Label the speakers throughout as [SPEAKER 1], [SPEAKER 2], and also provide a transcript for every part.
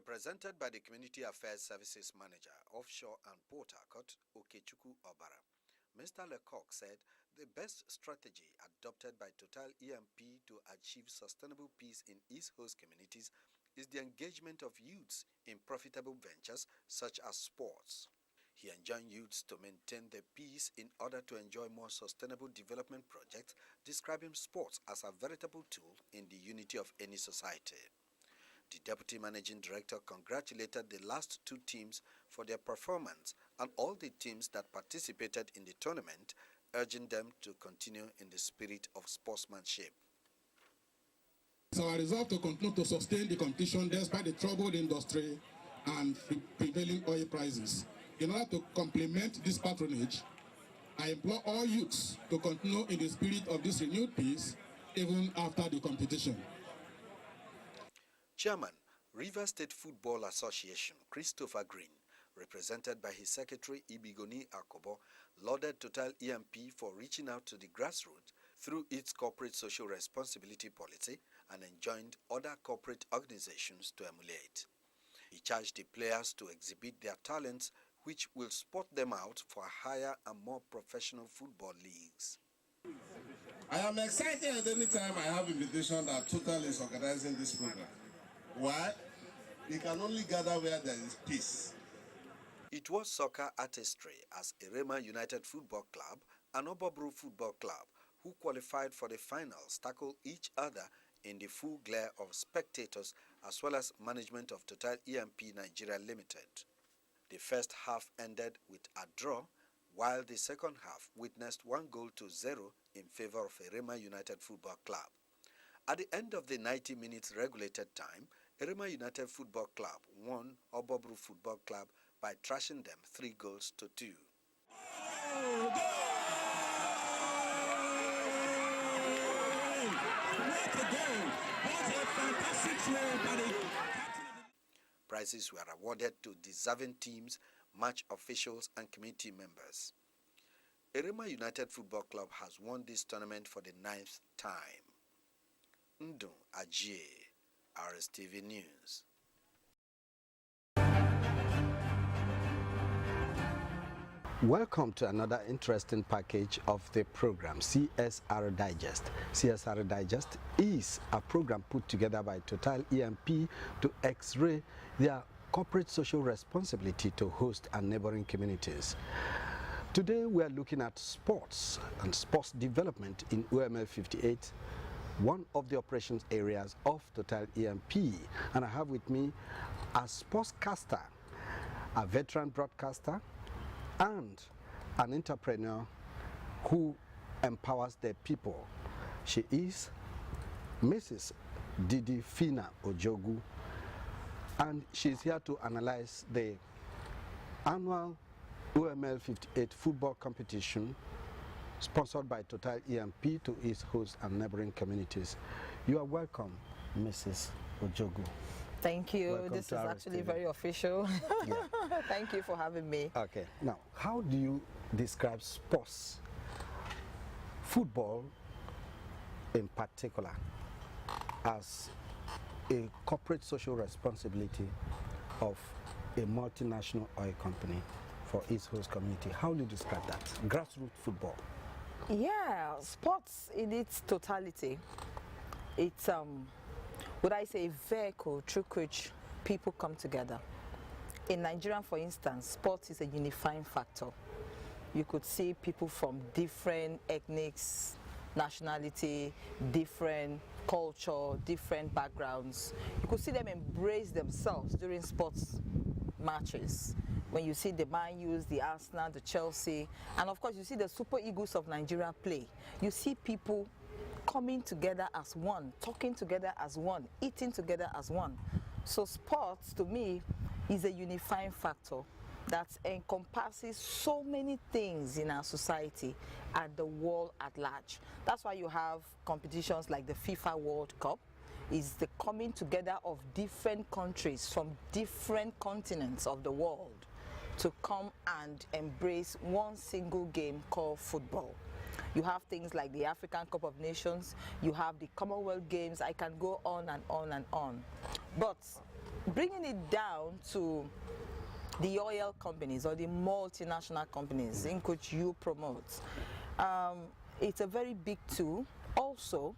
[SPEAKER 1] represented by the Community Affairs Services Manager, Offshore and Port Harcourt, Okechukwu Obara. Mr. Lecoq said the best strategy adopted by Total EMP to achieve sustainable peace in its host communities is the engagement of youths in profitable ventures such as sports. He enjoined youths to maintain the peace in order to enjoy more sustainable development projects, describing sports as a veritable tool in the unity of any society. The Deputy Managing Director congratulated the last two teams for their performance and all the teams that participated in the tournament, urging them to continue in the spirit of sportsmanship.
[SPEAKER 2] It's our resolve to continue to sustain the competition despite the troubled industry and prevailing oil prices. In order to complement this patronage, I implore all youths to continue in the spirit of this renewed peace even after the competition.
[SPEAKER 1] Chairman, River State Football Association, Christopher Green, represented by his secretary Ibigoni Akobo, lauded Total EMP for reaching out to the grassroots through its corporate social responsibility policy and enjoined other corporate organizations to emulate. He charged the players to exhibit their talents, which will spot them out for higher and more professional football leagues.
[SPEAKER 3] I am excited any time I have invitation that Total is organizing this program. Why? We can only gather where there is peace.
[SPEAKER 1] It was soccer artistry as Erema United Football Club and Obobru Football Club, who qualified for the finals, tackled each other in the full glare of spectators as well as management of Total EMP Nigeria Limited. The first half ended with a draw, while the second half witnessed 1-0 in favor of Erema United Football Club. At the end of the 90 minutes regulated time, Erema United Football Club won Obobru Football Club by thrashing them 3-2. Prizes were awarded to deserving teams, match officials, and committee members. Erema United Football Club has won this tournament for the 9th time. Ndu Ajie, RSTV News. Welcome to another interesting package of the program CSR Digest. CSR Digest is a program put together by Total EMP to x-ray their corporate social responsibility to host and neighboring communities. Today we are looking at sports and sports development in OML 58, one of the operations areas of Total EMP. And I have with me a sportscaster, a veteran broadcaster, and an entrepreneur who empowers the people. She is Mrs. Didi Fina Ojogu, and she's here to analyze the annual OML 58 football competition sponsored by Total EMP to its host and neighboring communities. You are welcome, Mrs. Ojogu.
[SPEAKER 4] Thank you.
[SPEAKER 1] Welcome
[SPEAKER 4] this is actually
[SPEAKER 1] TV.
[SPEAKER 4] Very official.
[SPEAKER 1] Yeah.
[SPEAKER 4] Thank you for having me.
[SPEAKER 1] Okay. Now, how do you describe sports, football in particular, as a corporate social responsibility of a multinational oil company for its host community? How do you describe that? Grassroots football.
[SPEAKER 4] Yeah, sports in its totality. It's would I say a vehicle through which people come together. In Nigeria, for instance, sports is a unifying factor. You could see people from different ethnics, nationality, different culture, different backgrounds. You could see them embrace themselves during sports matches. When you see the Man U's, the Arsenal, the Chelsea, and of course you see the Super Eagles of Nigeria play. You see people coming together as one, talking together as one, eating together as one. So sports, to me, is a unifying factor that encompasses so many things in our society and the world at large. That's why you have competitions like the FIFA World Cup. Is the coming together of different countries from different continents of the world to come and embrace one single game called football. You have things like the African Cup of Nations, you have the Commonwealth Games. I can go on and on and on. But bringing it down to the oil companies or the multinational companies in which you promote, it's a very big tool also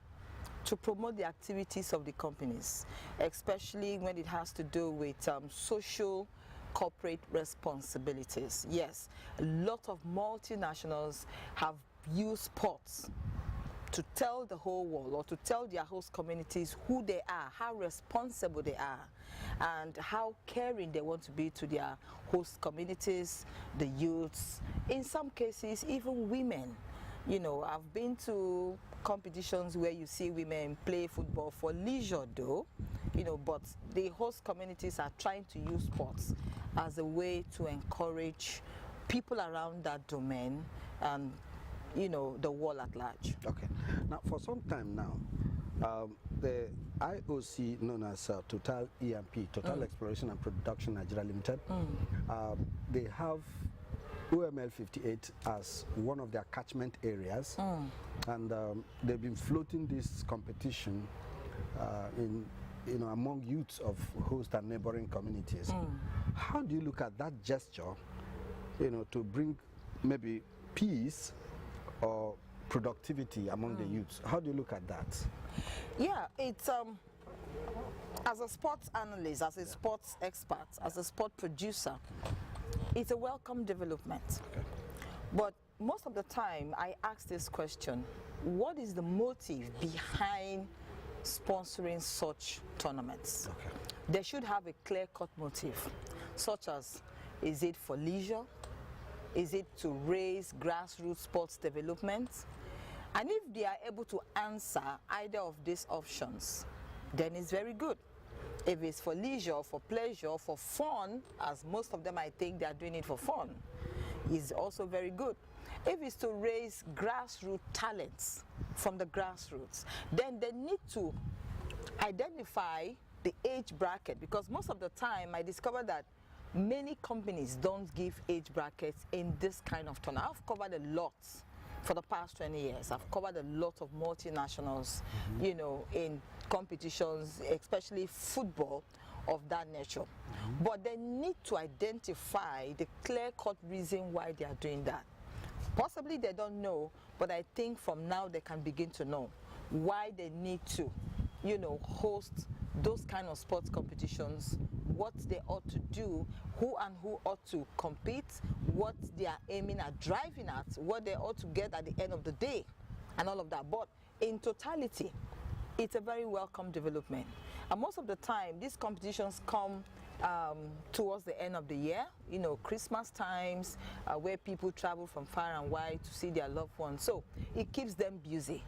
[SPEAKER 4] to promote the activities of the companies, especially when it has to do with social corporate responsibilities. Yes, a lot of multinationals have used sports to tell the whole world or to tell their host communities who they are, how responsible they are, and how caring they want to be to their host communities, the youths, in some cases even women. You know, I've been to competitions where you see women play football for leisure though, you know, but the host communities are trying to use sports as a way to encourage people around that domain and, you know, the world at large.
[SPEAKER 1] Okay. Now, for some time now, the IOC, known as Total E&P, Total Exploration and Production Nigeria Limited, they have OML 58 as one of their catchment areas, and they've been floating this competition among youths of host and neighboring communities. How do you look at that gesture, to bring maybe peace or productivity among the youths? How do you look at that?
[SPEAKER 4] Yeah, it's as a sports analyst, as a sports expert, as a sport producer, it's a welcome development.
[SPEAKER 1] Okay.
[SPEAKER 4] But most of the time I ask this question: what is the motive behind sponsoring such tournaments?
[SPEAKER 1] Okay.
[SPEAKER 4] They should have a clear-cut motive, such as, is it for leisure? Is it to raise grassroots sports development? And if they are able to answer either of these options, then it's very good. If it's for leisure, for pleasure, for fun, as most of them I think they are doing it for fun, is also very good. If it's to raise grassroots talents from the grassroots, then they need to identify the age bracket, because most of the time I discover that many companies don't give age brackets in this kind of tournament. I've covered a lot for the past 20 years. I've covered a lot of multinationals, in competitions, especially football of that nature. But they need to identify the clear-cut reason why they are doing that. Possibly they don't know, but I think from now they can begin to know why they need to, host those kind of sports competitions, what they ought to do, who ought to compete, what they are aiming at, driving at, what they ought to get at the end of the day, and all of that. But in totality, it's a very welcome development. And most of the time, these competitions come towards the end of the year, Christmas times, where people travel from far and wide to see their loved ones. So it keeps them busy.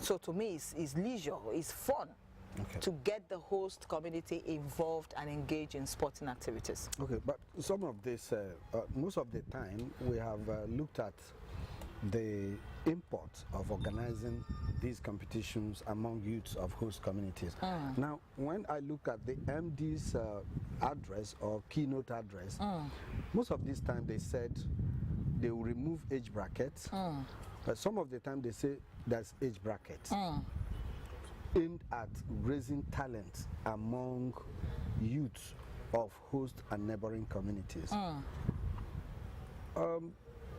[SPEAKER 4] So to me, it's leisure, it's fun. Okay. To get the host community involved and engaged in sporting activities.
[SPEAKER 1] Okay, but some of this, most of the time, we have looked at the import of organizing these competitions among youths of host communities. Now, when I look at the MD's address or keynote address, most of this time they said they will remove age brackets, but some of the time they say there's age brackets. Aimed at raising talent among youths of host and neighboring communities.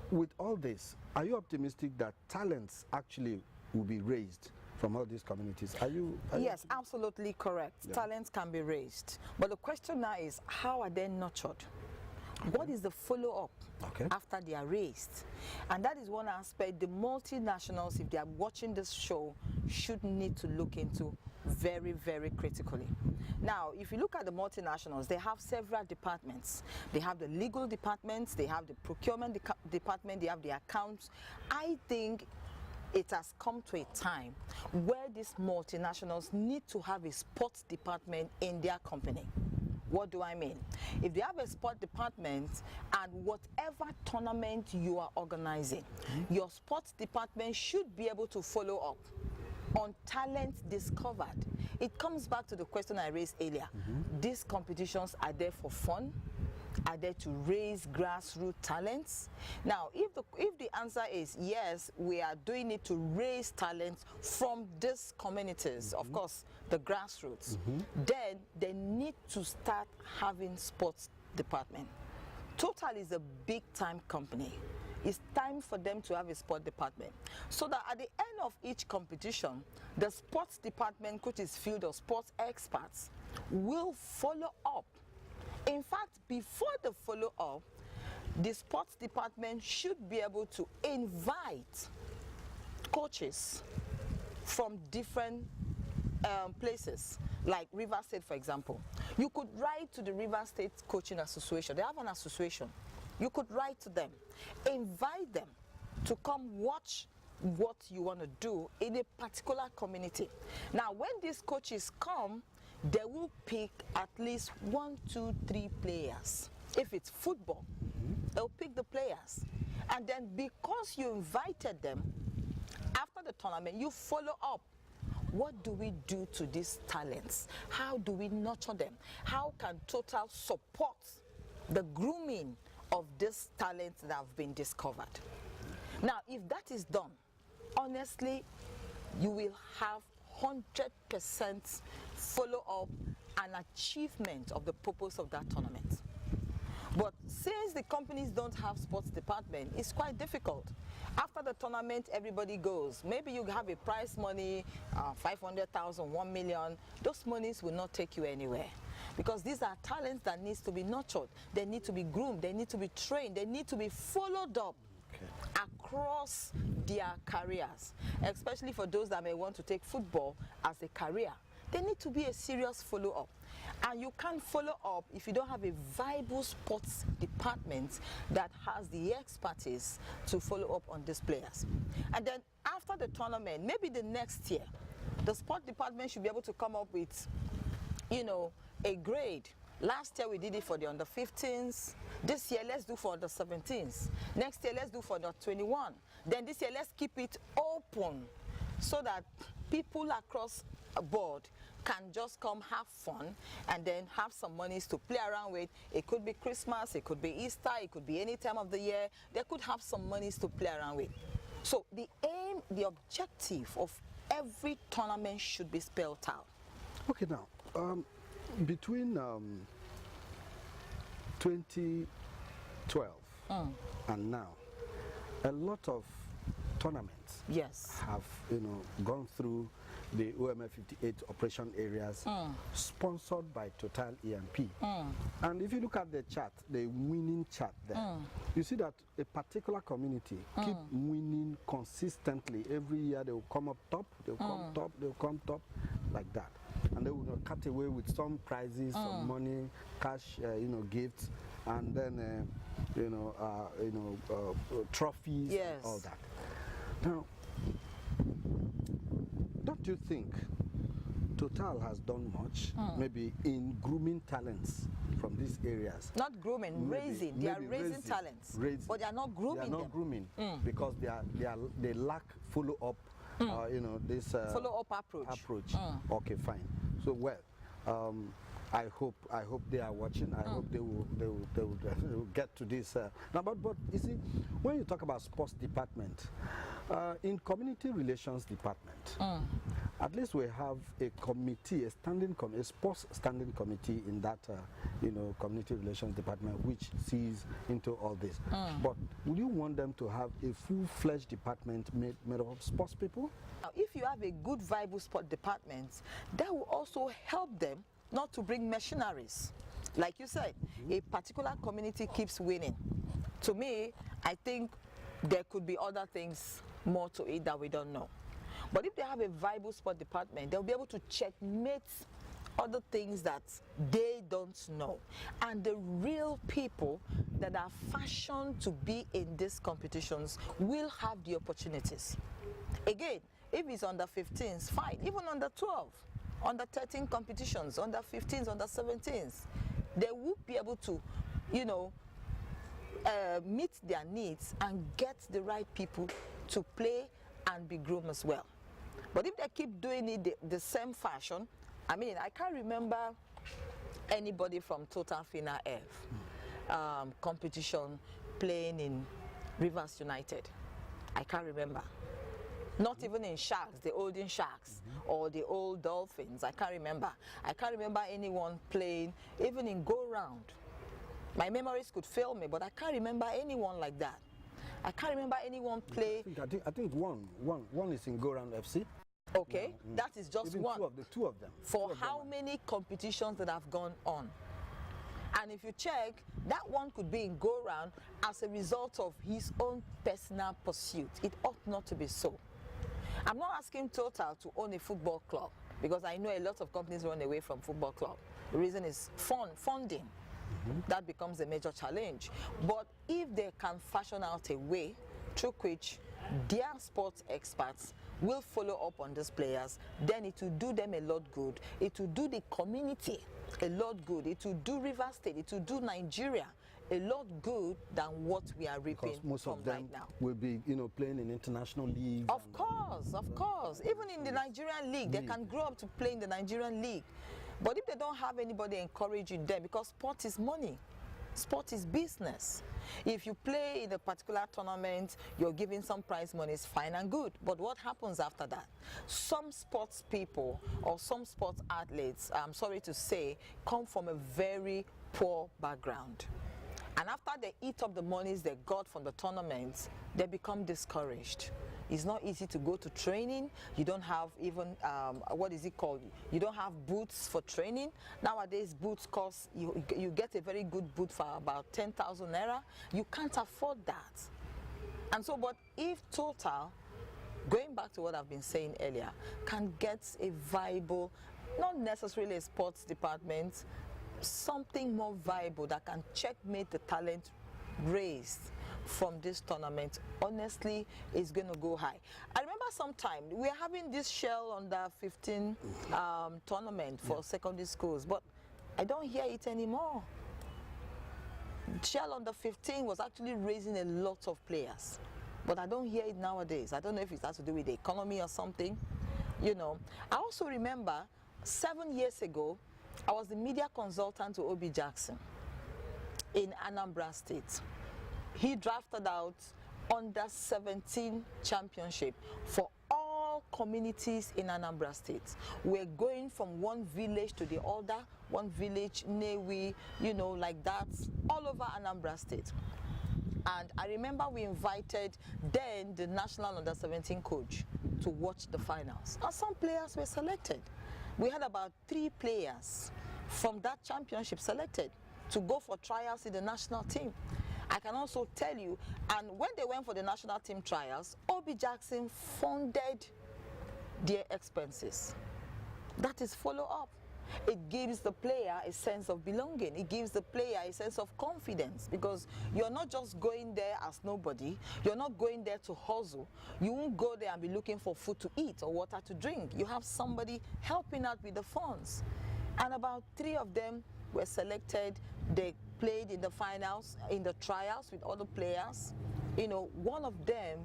[SPEAKER 1] With all this, are you optimistic that talents actually will be raised from all these communities?
[SPEAKER 4] Yes, absolutely correct. Yeah. Talents can be raised. But the question now is, how are they nurtured? What is the follow-up after they are raised? And that is one aspect the multinationals, if they are watching this show, should need to look into very, very critically. Now, if you look at the multinationals, they have several departments. They have the legal departments, they have the procurement department, they have the accounts. I think it has come to a time where these multinationals need to have a sports department in their company. What do I mean? If they have a sport department and whatever tournament you are organizing, your sports department should be able to follow up on talent discovered. It comes back to the question I raised earlier. These competitions are there for fun. Are they to raise grassroots talents? Now, if the answer is yes, we are doing it to raise talents from these communities, of course, the grassroots, then they need to start having sports department. Total is a big-time company. It's time for them to have a sport department, so that at the end of each competition, the sports department, which is filled of sports experts, will follow up. In fact, before the follow-up, the sports department should be able to invite coaches from different places, like River State, for example. You could write to the River State Coaching Association. They have an association. You could write to them, invite them to come watch what you want to do in a particular community. Now, when these coaches come, they will pick at least 1, 2, 3 players. If it's football, they'll pick the players. And then because you invited them, after the tournament, you follow up. What do we do to these talents? How do we nurture them? How can Total support the grooming of these talents that have been discovered? Now, if that is done, honestly, you will have 100% follow-up and achievement of the purpose of that tournament. But since the companies don't have sports department, it's quite difficult. After the tournament, everybody goes. Maybe you have a prize money, 500,000, 1 million. Those monies will not take you anywhere, because these are talents that needs to be nurtured. They need to be groomed. They need to be trained. They need to be followed up across their careers, especially for those that may want to take football as a career. There need to be a serious follow-up. And you can't follow up if you don't have a viable sports department that has the expertise to follow up on these players. And then after the tournament, maybe the next year, the sport department should be able to come up with, you know, a grade. Last year we did it for the under 15s. This year let's do for under 17s. Next year let's do for the 21. Then this year let's keep it open, so that people across a board can just come have fun and then have some monies to play around with. It could be Christmas, it could be Easter, it could be any time of the year. They could have some monies to play around with. So the aim, the objective of every tournament should be spelled out.
[SPEAKER 1] Okay, now, between 2012 and now, a lot of tournaments have, you know, gone through the OMF 58 operation areas, sponsored by Total EMP. And if you look at the chart, the winning chart there, you see that a particular community keep winning consistently. Every year they will come up top, they'll come top, they'll come top, like that. And they will cut away with some prizes, some money, cash, you know, gifts, and then trophies, and all that. Now, don't you think Total has done much, maybe in grooming talents from these areas?
[SPEAKER 4] Not grooming, raising. They are raising talents, but they are not grooming.
[SPEAKER 1] They are not grooming because they lack follow-up. You know, this
[SPEAKER 4] follow-up approach.
[SPEAKER 1] Okay, fine. So, well, I hope they are watching. I hope they will get to this. Now, but you see, when you talk about sports department, in community relations department, at least we have a committee, a sports standing committee in that you know, community relations department, which sees into all this. But would you want them to have a full-fledged department made up of sports people?
[SPEAKER 4] Now, if you have a good, viable sport department, that will also help them not to bring mercenaries. Like you said, a particular community keeps winning. To me, I think there could be other things more to it that we don't know. But if they have a viable sport department, they'll be able to checkmate other things that they don't know. And the real people that are fashioned to be in these competitions will have the opportunities. Again, if it's under 15s, fine. Even under 12, under 13 competitions, under 15s, under 17s, they will be able to, you know, meet their needs and get the right people to play and be groomed as well. But if they keep doing it the same fashion, I mean, I can't remember anybody from Total Fina F. competition playing in Rivers United. I can't remember. Not even in Sharks, the olden Sharks or the old Dolphins. I can't remember. I can't remember anyone playing even in go round. My memories could fail me, but I can't remember anyone like that. I can't remember anyone play.
[SPEAKER 1] I think one is in Go Round FC.
[SPEAKER 4] Okay, that is just
[SPEAKER 1] Even
[SPEAKER 4] one.
[SPEAKER 1] Two of them.
[SPEAKER 4] For how many competitions that have gone on? And if you check, that one could be in go round as a result of his own personal pursuit. It ought not to be so. I'm not asking Total to own a football club, because I know a lot of companies run away from football club. The reason is funding. That becomes a major challenge. But if they can fashion out a way through which their sports experts will follow up on these players, then it will do them a lot good. It will do the community a lot good. It will do Rivers State, it will do Nigeria a lot good than what we are reaping
[SPEAKER 1] most
[SPEAKER 4] from
[SPEAKER 1] of them
[SPEAKER 4] right now.
[SPEAKER 1] will be, playing in international leagues.
[SPEAKER 4] Of course. Even in the Nigerian league, they can grow up to play in the Nigerian league. But if they don't have anybody encouraging them, because sport is money, sport is business. If you play in a particular tournament, you're giving some prize money, it's fine and good. But what happens after that? Some sports people or some sports athletes, I'm sorry to say, come from a very poor background. And after they eat up the monies they got from the tournaments, they become discouraged. It's not easy to go to training. You don't have even, what is it called? You don't have boots for training. Nowadays, boots cost, you get a very good boot for about 10,000 naira. You can't afford that. And so, but if Total, going back to what I've been saying earlier, can get a viable, not necessarily a sports department, something more viable that can checkmate the talent raised from this tournament, honestly, is going to go high. I remember sometime we were having this Shell under 15 tournament for secondary schools, but I don't hear it anymore. Shell under 15 was actually raising a lot of players, but I don't hear it nowadays. I don't know if it has to do with the economy or something. I also remember 7 years ago, I was the media consultant to Obi Jackson in Anambra State. He drafted out under 17 championship for all communities in Anambra State. We're going from one village to the other, one village, Newi, like that, all over Anambra State. And I remember we invited then the national under 17 coach to watch the finals. And some players were selected. We had about 3 players from that championship selected to go for trials in the national team. I can also tell you, and when they went for the national team trials, Obi Jackson funded their expenses. That is follow-up. It gives the player a sense of belonging. It gives the player a sense of confidence, because you're not just going there as nobody. You're not going there to hustle. You won't go there and be looking for food to eat or water to drink. You have somebody helping out with the funds. And about 3 of them were selected. They played in the finals, in the trials with other players. One of them,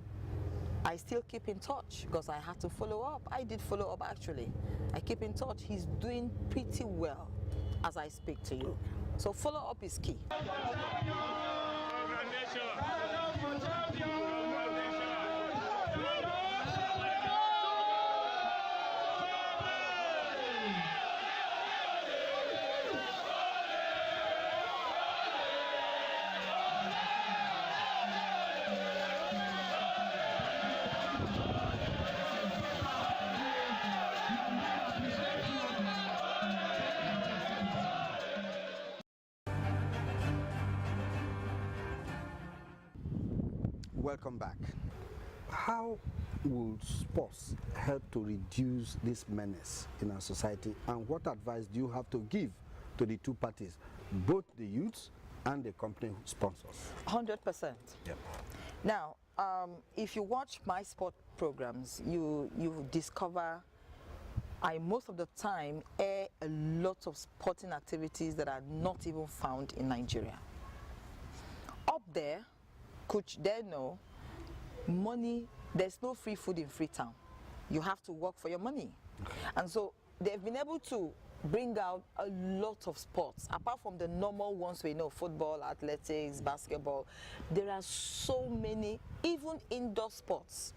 [SPEAKER 4] I still keep in touch because I had to follow up. I did follow up, actually. I keep in touch. He's doing pretty well as I speak to you. So follow up is key.
[SPEAKER 1] Welcome back. How will sports help to reduce this menace in our society, and what advice do you have to give to the two parties, both the youths and the company sponsors?
[SPEAKER 4] 100%.
[SPEAKER 1] Yep.
[SPEAKER 4] Now, if you watch my sport programs, you discover I most of the time air a lot of sporting activities that are not even found in Nigeria. Up there, Coach there know, money, there's no free food in Freetown. You have to work for your money. And so they've been able to bring out a lot of sports. Apart from the normal ones we know, football, athletics, basketball, there are so many, even indoor sports,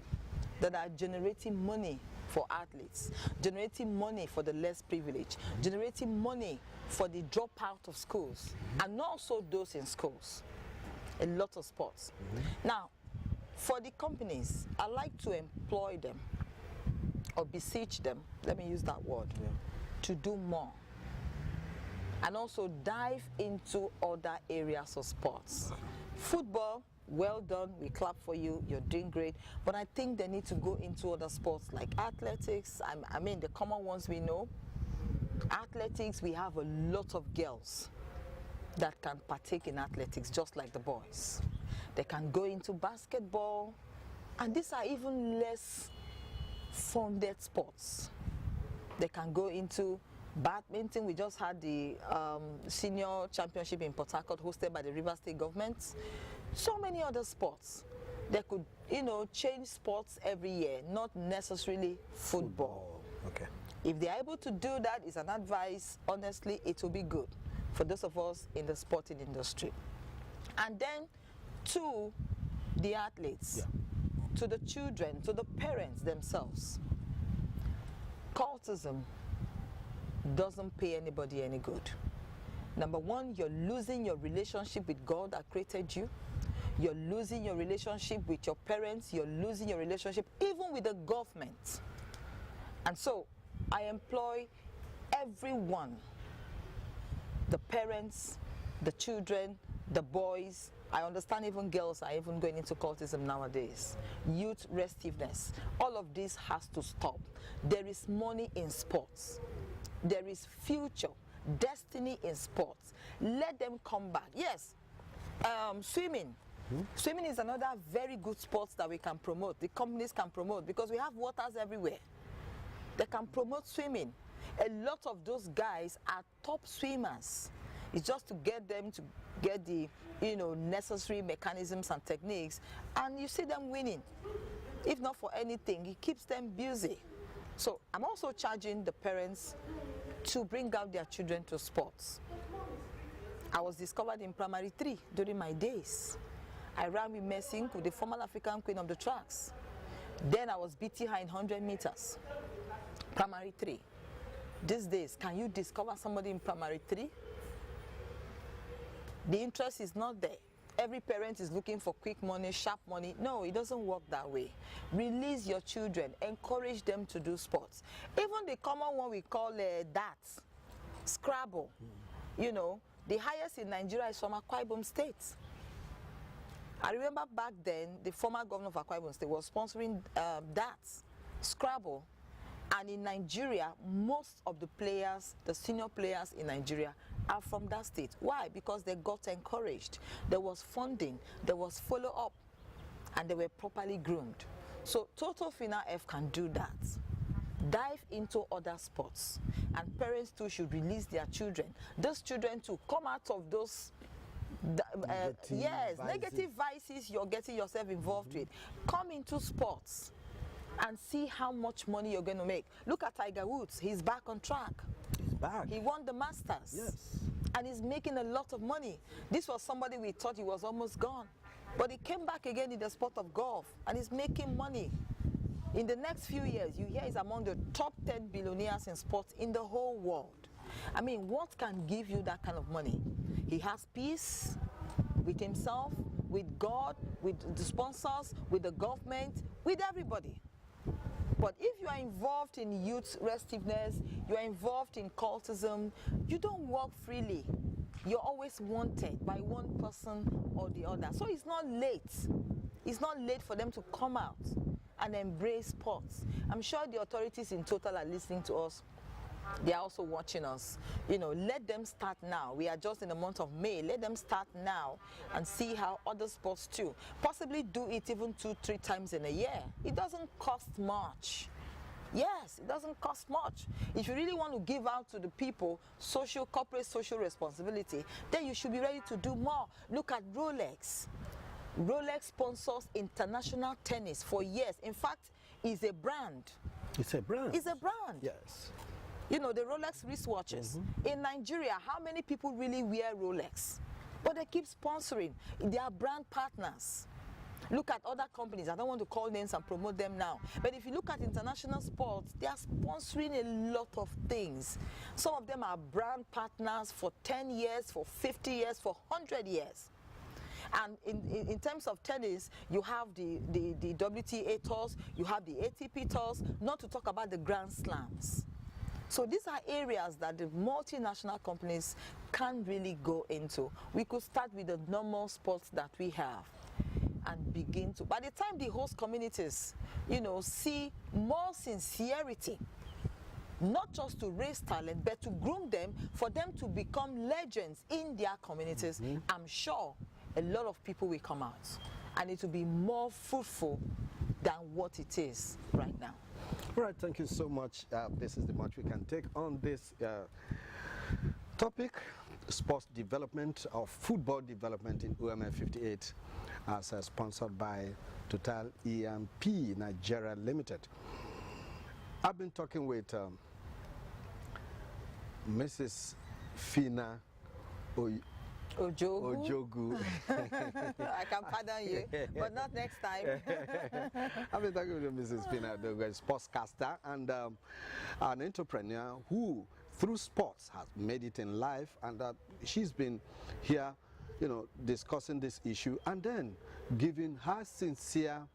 [SPEAKER 4] that are generating money for athletes, generating money for the less privileged, generating money for the dropout of schools, and also those in schools. A lot of sports. Now, for the companies, I like to employ them or beseech them, let me use that word, to do more. And also dive into other areas of sports. Football, well done, we clap for you, you're doing great. But I think they need to go into other sports like athletics. I mean, the common ones we know. Athletics, we have a lot of girls that can partake in athletics just like the boys. They can go into basketball, and these are even less funded sports. They can go into badminton. We just had the senior championship in Port Harcourt hosted by the River State government. So many other sports. They could, you know, change sports every year, not necessarily football.
[SPEAKER 1] Okay.
[SPEAKER 4] If they're able to do that, it's an advice, honestly, it will be good for those of us in the sporting industry. And then to the athletes, to the children, to the parents themselves. Cultism doesn't pay anybody any good. Number one, you're losing your relationship with God that created you. You're losing your relationship with your parents. You're losing your relationship even with the government. And so I employ everyone, the parents, the children, the boys. I understand even girls are even going into cultism nowadays. Youth restiveness. All of this has to stop. There is money in sports. There is future, destiny in sports. Let them come back. Yes, swimming. Swimming is another very good sport that we can promote. The companies can promote because we have waters everywhere. They can promote swimming. A lot of those guys are top swimmers. It's just to get them to get the, you know, necessary mechanisms and techniques, and you see them winning. If not for anything, it keeps them busy. So I'm also charging the parents to bring out their children to sports. I was discovered in primary 3 during my days. I ran with Messing, with the former African queen of the tracks. Then I was beating her in 100 meters. Primary 3. These days, can you discover somebody in primary 3? The interest is not there. Every parent is looking for quick money, sharp money. No, it doesn't work that way. Release your children. Encourage them to do sports. Even the common one we call darts, Scrabble. You know, the highest in Nigeria is from Akwa Ibom State. I remember back then, the former governor of Akwa Ibom State was sponsoring darts, Scrabble. And in Nigeria, most of the players, the senior players in Nigeria, are from that state. Why? Because they got encouraged. There was funding, there was follow-up, and they were properly groomed. So Total Fina F can do that. Dive into other sports. And parents too should release their children. Those children too come out of those negative vices you're getting yourself involved with. Come into sports and see how much money you're going to make. Look at Tiger Woods. He's back on track.
[SPEAKER 1] He's back.
[SPEAKER 4] He won the Masters.
[SPEAKER 1] Yes.
[SPEAKER 4] And he's making a lot of money. This was somebody we thought he was almost gone. But he came back again in the sport of golf and he's making money. In the next few years, you hear he's among the top 10 billionaires in sports in the whole world. I mean, what can give you that kind of money? He has peace with himself, with God, with the sponsors, with the government, with everybody. But if you are involved in youth restiveness, you are involved in cultism, you don't work freely. You're always wanted by one person or the other. So it's not late. It's not late for them to come out and embrace sports. I'm sure the authorities in Total are listening to us. They are also watching us. You know, let them start now. We are just in the month of May. Let them start now and see how other sports too. Possibly do it even 2-3 times in a year. It doesn't cost much. Yes, it doesn't cost much. If you really want to give out to the people corporate social responsibility, then you should be ready to do more. Look at Rolex. Rolex sponsors international tennis for years. In fact, it's a brand.
[SPEAKER 1] It's a brand.
[SPEAKER 4] It's a brand.
[SPEAKER 1] Yes.
[SPEAKER 4] You know, the Rolex wristwatches. In Nigeria, how many people really wear Rolex? But they keep sponsoring. They are brand partners. Look at other companies. I don't want to call names and promote them now. But if you look at international sports, they are sponsoring a lot of things. Some of them are brand partners for 10 years, for 50 years, for 100 years. And in terms of tennis, you have the WTA tours, you have the ATP tours, not to talk about the Grand Slams. So these are areas that the multinational companies can't really go into. We could start with the normal sports that we have and begin to, by the time the host communities, you know, see more sincerity, not just to raise talent, but to groom them for them to become legends in their communities, I'm sure a lot of people will come out and it will be more fruitful than what it is right now.
[SPEAKER 1] All right, thank you so much. This is the much we can take on this topic, sports development or football development in OMF 58, as sponsored by Total EMP Nigeria Limited. I've been talking with Mrs. Fina Ojogu.
[SPEAKER 4] I can pardon you, but not next time.
[SPEAKER 1] I've been talking with Mrs. Fina Ojogu, a sportscaster and an entrepreneur who, through sports, has made it in life, and she's been here, you know, discussing this issue and then giving her sincere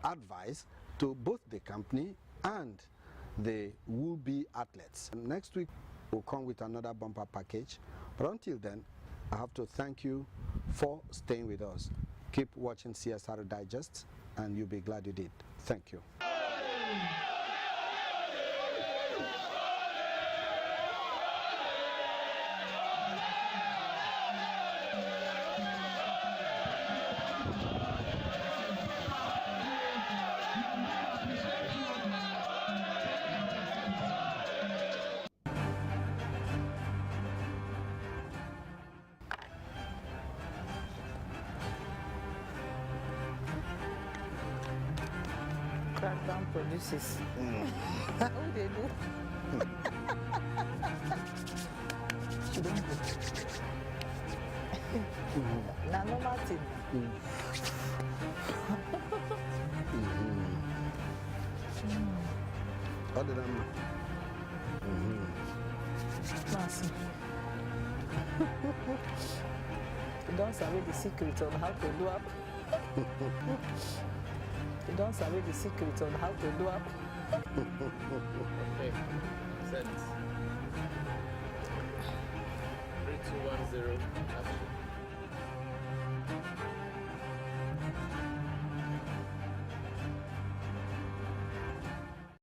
[SPEAKER 1] advice to both the company and the would-be athletes. Next week, we'll come with another bumper package. But until then, I have to thank you for staying with us. Keep watching CSR Digest, and you'll be glad you did. Thank you.
[SPEAKER 4] Crackdown produces. How they do? She don't go. Now, no Martin.
[SPEAKER 1] Other than
[SPEAKER 4] Martin. You don't survey the secret on how to do up. You don't survey the secret on how to do up.
[SPEAKER 5] Okay, set.